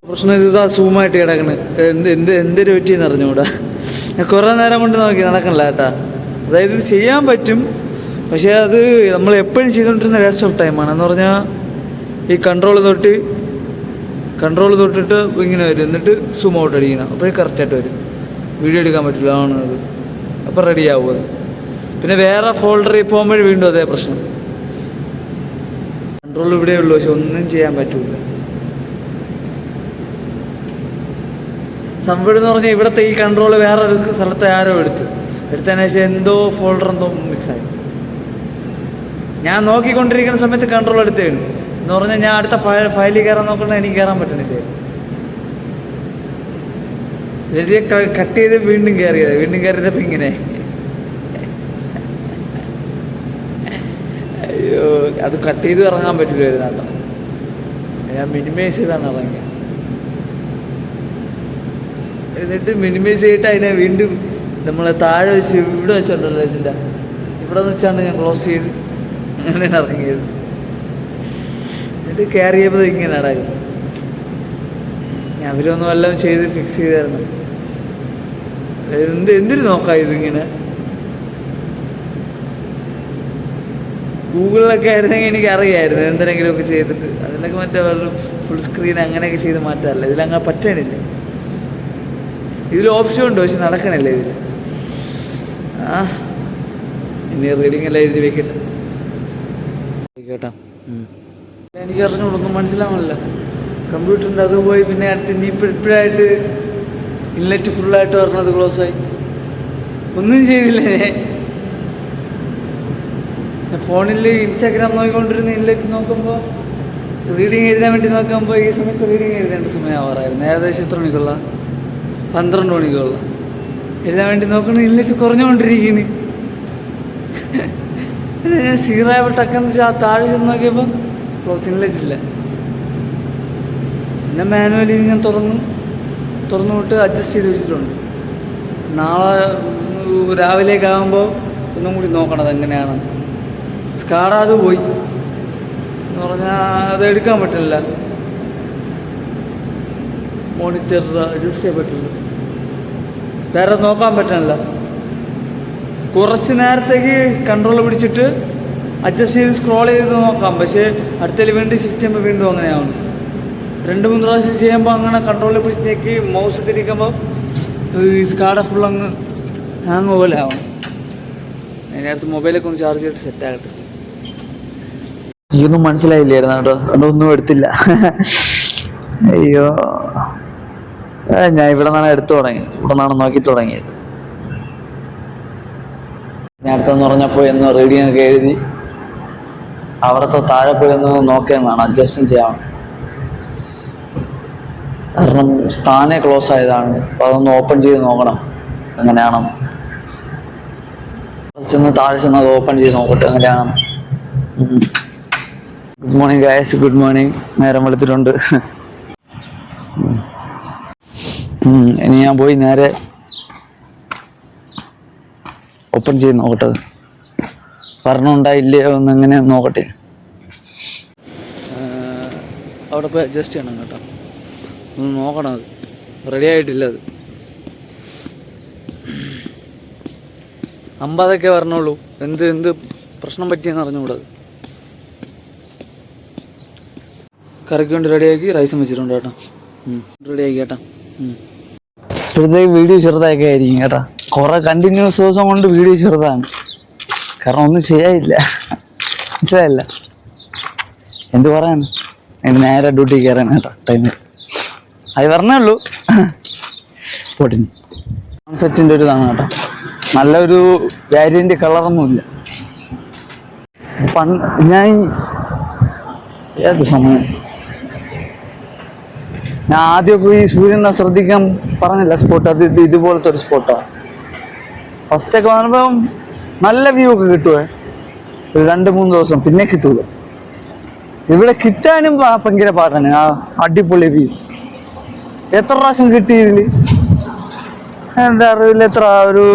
പ്രശ്നം ഇതാ സൂമായിട്ട് കിടക്കണ്. എന്തൊരു പറ്റിയെന്ന് അറിഞ്ഞൂടാ. ഞാൻ കുറേ നേരം കൊണ്ട് നോക്കി, നടക്കണില്ല കേട്ടാ. അതായത് ഇത് ചെയ്യാൻ പറ്റും, പക്ഷേ അത് നമ്മൾ എപ്പോഴും ചെയ്തുകൊണ്ടിരുന്ന വേസ്റ്റ് ഓഫ് ടൈമാണ്. എന്ന് പറഞ്ഞാൽ ഈ കൺട്രോൾ തൊട്ടിട്ട് ഇങ്ങനെ വരും, എന്നിട്ട് സൂം ഔട്ട് അടിക്കണം. അപ്പോഴേ കറക്റ്റായിട്ട് വരും, വീഡിയോ എടുക്കാൻ പറ്റില്ല ആണത്. അപ്പോൾ റെഡിയാവും അത്. പിന്നെ വേറെ ഫോൾഡറിൽ പോകുമ്പോൾ വീണ്ടും അതേ പ്രശ്നം. കൺട്രോൾ ഇവിടെ ഉള്ളൂ, പക്ഷെ ഒന്നും ചെയ്യാൻ പറ്റില്ല. സംഭവം എന്ന് പറഞ്ഞാൽ ഇവിടുത്തെ ഈ കൺട്രോൾ വേറൊരു സ്ഥലത്ത് ആരോ എടുത്തതിന് ശേഷം എന്തോ ഫോൾഡർ എന്തോ മിസ്സായി. ഞാൻ നോക്കിക്കൊണ്ടിരിക്കുന്ന സമയത്ത് കൺട്രോൾ എടുത്തേണ് എന്ന് പറഞ്ഞാൽ ഞാൻ അടുത്ത ഫയലിൽ കയറാൻ നോക്കണ്ട, എനിക്ക് കയറാൻ പറ്റണില്ലേ. കട്ട് ചെയ്ത് വീണ്ടും കയറിയതപ്പോൾ ഇങ്ങനെ. അയ്യോ, അത് കട്ട് ചെയ്ത് ഇറങ്ങാൻ പറ്റില്ലായിരുന്നു കേട്ടോ. ഞാൻ മിനിമൈസ് ചെയ്താണ് ഇറങ്ങിയത്. എന്നിട്ട് മിനിമൈസ് ചെയ്തിട്ട് അതിനെ വീണ്ടും നമ്മളെ താഴെ വെച്ച് ഇവിടെ വെച്ചോണ്ടല്ലോ, ഇതിൻ്റെ ഇവിടെ വെച്ചാണ് ഞാൻ ക്ലോസ് ചെയ്ത് അങ്ങനെയാണ് ഇറങ്ങിയത്. എന്നിട്ട് കയറി ചെയ്യപ്പോൾ ഇങ്ങനെ നടക്കും. ഞാൻ അവരൊന്നും വല്ലതും ചെയ്ത് ഫിക്സ് ചെയ്തായിരുന്നു. എന്തിനു നോക്കാം ഇതിങ്ങനെ. ഗൂഗിളിലൊക്കെ ആയിരുന്നെങ്കിൽ എനിക്ക് അറിയാമായിരുന്നു എന്തെങ്കിലുമൊക്കെ ചെയ്തിട്ട്. അതിലൊക്കെ മറ്റേ ഫുൾ സ്ക്രീൻ അങ്ങനെയൊക്കെ ചെയ്ത് മാറ്റാറില്ല. ഇതിലങ്ങനെ പറ്റണില്ല. ഇതിൽ ഓപ്ഷൻ ഉണ്ട്, പക്ഷെ നടക്കണില്ല ഇതിൽ. ഇനി റീഡിങ് എല്ലാം എഴുതി വെക്കട്ടെ കേട്ടോ. എനിക്ക് അറിഞ്ഞോളൊന്നും മനസ്സിലാവണില്ല. കമ്പ്യൂട്ടറിൻ്റെ അത് പോയി, പിന്നെ അടുത്ത് ഇനി ഇപ്പോഴായിട്ട് ഇൻലെറ്റ് ഫുള്ളായിട്ട് പറഞ്ഞത് ക്ലോസായി. ഒന്നും ചെയ്തില്ല. ഞാൻ ഫോണിൽ ഇൻസ്റ്റാഗ്രാം നോക്കിക്കൊണ്ടിരുന്ന ഇൻലെറ്റ് നോക്കുമ്പോൾ റീഡിങ് എഴുതാൻ വേണ്ടി നോക്കുമ്പോൾ ഈ സമയത്ത് റീഡിങ് എഴുതേണ്ട സമയമാവാറായിരുന്നു. ഏകദേശം എത്ര മണിക്കുള്ള 12 മണിക്കുള്ള എഴുതാൻ വേണ്ടി നോക്കണം. ഇൻലെറ്റ് കുറഞ്ഞുകൊണ്ടിരിക്കുന്നു. ഞാൻ സീറായപ്പോൾ ടക്കെന്ന് വെച്ചാൽ ആ താഴെ ചെന്ന് നോക്കിയപ്പോൾ ക്ലോസ് ഇൻലെറ്റ് ഇല്ല. പിന്നെ മാനുവലി ഞാൻ തുറന്നു വിട്ട് അഡ്ജസ്റ്റ് ചെയ്ത് വെച്ചിട്ടുണ്ട്. നാളെ രാവിലേക്ക് ആകുമ്പോൾ ഒന്നും കൂടി നോക്കണം അതെങ്ങനെയാണ്. സ്കാഡ അത് പോയി എന്ന് പറഞ്ഞാൽ അത് എടുക്കാൻ പറ്റില്ല. മോണിറ്റർ അഡ്ജസ്റ്റ് ചെയ്യാൻ പറ്റില്ല, വേറെ നോക്കാൻ പറ്റണില്ല. കുറച്ച് നേരത്തേക്ക് കൺട്രോൾ പിടിച്ചിട്ട് അഡ്ജസ്റ്റ് ചെയ്ത് സ്ക്രോൾ ചെയ്ത് നോക്കാം, പക്ഷേ അടുത്തതിൽ വേണ്ടി ഷിഫ്റ്റ് ചെയ്യുമ്പോൾ വീണ്ടും അങ്ങനെയാണ്. 2-3 പ്രാവശ്യം ചെയ്യുമ്പോൾ അങ്ങനെ കൺട്രോളിൽ പിടിച്ചേക്ക് മൗസ് തിരിക്കുമ്പോൾ ഈ സ്കാഡ ഫുൾ അങ്ങ് ഹാങ് പോലെ ആവും. അതിനടുത്ത് മൊബൈലൊക്കെ ഒന്ന് ചാർജ് ചെയ്തിട്ട് സെറ്റാകട്ടെ. എനിക്കൊന്നും മനസ്സിലായില്ലായിരുന്നു കേട്ടോ, ഒന്നും എടുത്തില്ല. അയ്യോ, ഞാൻ ഇവിടെ നിന്നാണ് എടുത്തു തുടങ്ങിയത്, ഇവിടെ നിന്നാണ് നോക്കി തുടങ്ങിയത്. ഞാൻ അടുത്തെന്ന് പറഞ്ഞപ്പോൾ എന്ന് റീഡിങ് ഒക്കെ എഴുതി അവിടുത്തെ താഴെ പോയി ഒന്ന് നോക്കുകയും വേണം, അഡ്ജസ്റ്റും ചെയ്യണം. കാരണം സ്ഥാനെ ക്ലോസ് ആയതാണ്. അപ്പോൾ അതൊന്ന് ഓപ്പൺ ചെയ്ത് നോക്കണം എങ്ങനെയാണ്. താഴെ ചെന്ന് അത് ഓപ്പൺ ചെയ്ത് നോക്കട്ടെ എങ്ങനെയാണ്. Good morning guys, good morning. നേരം വെളുത്തിട്ടുണ്ട്. ഇനി ഞാൻ പോയി നേരെ ഓപ്പൺ ചെയ്ത് നോക്കട്ടെ, പറഞ്ഞുണ്ടായില്ലേ ഒന്ന് എങ്ങനെ നോക്കട്ടെ. അവിടെ പോയി അഡ്ജസ്റ്റ് ചെയ്യണം കേട്ടോ, ഒന്ന് നോക്കണം. അത് റെഡി ആയിട്ടില്ല. അത് 50 പറഞ്ഞോളൂ. എന്ത് പ്രശ്നം പറ്റിയെന്ന് അറിഞ്ഞുകൂടത്. കറിക്ക് വേണ്ടി റെഡിയാക്കി റൈസും വെച്ചിട്ടുണ്ട് കേട്ടോ. റെഡിയാക്കി കേട്ടോ. ഇപ്പോഴത്തേക്ക് വീഡിയോ ചെറുതായൊക്കെ ആയിരിക്കും കേട്ടോ. കുറെ കണ്ടിന്യൂസ് ദിവസം കൊണ്ട് വീഡിയോ ചെറുതാണ്, കാരണം ഒന്നും ചെയ്യാനില്ല. മനസ്സിലായില്ല എന്ത് പറയാൻ. എനിക്ക് നേരെ ഡ്യൂട്ടി കയറാൻ കേട്ടോ ടൈമിൽ. അത് പറഞ്ഞേ ഉള്ളൂ. സെറ്റിൻ്റെ ഒരു ഇതാണ് കേട്ടോ. നല്ലൊരു വേരിയൻ്റ് കളറൊന്നുമില്ല. ഞാൻ ഏത് സമയം ഞാൻ ആദ്യമൊക്കെ ഈ സൂര്യനെ ശ്രദ്ധിക്കാൻ പറഞ്ഞില്ല സ്പോട്ട്. അത് ഇതുപോലത്തെ ഒരു സ്പോട്ടാണ്. ഫസ്റ്റൊക്കെ വന്നപ്പം നല്ല വ്യൂ ഒക്കെ കിട്ടുവേ, ഒരു 2-3 ദിവസം, പിന്നെ കിട്ടൂല. ഇവിടെ കിട്ടാനും ഭയങ്കര പാടാണ്. ആ അടിപൊളി വ്യൂ എത്ര പ്രാവശ്യം കിട്ടി ഇതിൽ എന്താ അറിയില്ല. എത്ര ഒരു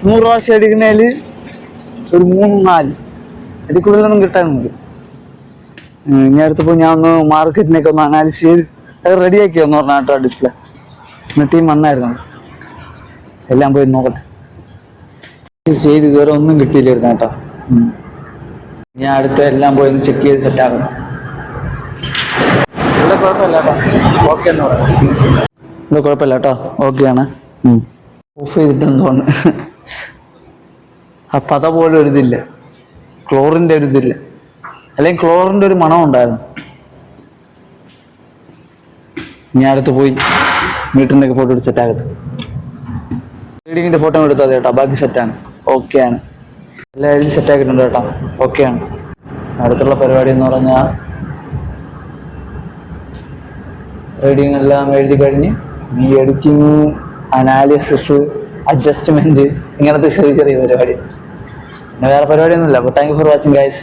100 പ്രാവശ്യം എടുക്കുന്നതിൽ ഒരു 3-4 ഇതിൽ കൂടുതലൊന്നും കിട്ടാൻ മതി. ഇനി അടുത്തപ്പോൾ ഞാൻ ഒന്ന് മാർക്കറ്റിനൊക്കെ ഒന്ന് അനാലിസ് ചെയ്ത് റെഡിയാക്കി എന്ന് പറഞ്ഞ കേട്ടോ ഡിസ്പ്ലേ. ഇന്ന് ടീം വന്നായിരുന്നു, എല്ലാം പോയി നോക്കട്ടെ. ചെയ്ത് ഇതുവരെ ഒന്നും കിട്ടിയില്ലായിരുന്നു കേട്ടോ. ഞാൻ അടുത്ത എല്ലാം പോയി ഒന്ന് ചെക്ക് ചെയ്ത് സെറ്റാക്കണം. ഇവിടെ കുഴപ്പമില്ല കേട്ടോ, ഓക്കെ എന്ന് പറയാം. ഇവിടെ കുഴപ്പമില്ല കേട്ടോ, ഓക്കെയാണ്. ഓഫ് ചെയ്തിട്ടെന്ന് തോന്നുന്നു. ആ പത പോലെ ഒരിതില്ല, ക്ലോറിൻ്റെ ഒരു ഇതില്ല, അല്ലെങ്കിൽ ക്ലോറിൻ്റെ ഒരു മണം ഉണ്ടായിരുന്നു. ഞാൻ അടുത്ത് പോയി മീറ്ററിൻ്റെ ഒക്കെ ഫോട്ടോ എടുത്ത് സെറ്റാകട്ടെ. റീഡിങ്ങിൻ്റെ ഫോട്ടോ എടുത്താൽ മതി കേട്ടോ, ബാക്കി സെറ്റാണ്, ഓക്കെയാണ്. എല്ലാം എഴുതി സെറ്റാക്കിയിട്ടുണ്ട് കേട്ടോ, ഓക്കെയാണ്. അടുത്തുള്ള പരിപാടി എന്ന് പറഞ്ഞാൽ റീഡിങ് എല്ലാം എഴുതി കഴിഞ്ഞ് ഈ എഡിറ്റിങ്, അനാലിസിസ്, അഡ്ജസ്റ്റ്മെൻറ്റ്, ഇങ്ങനത്തെ ചെറിയ ചെറിയ പരിപാടി. പിന്നെ വേറെ പരിപാടിയൊന്നുമില്ല. അപ്പോൾ thank you for watching guys.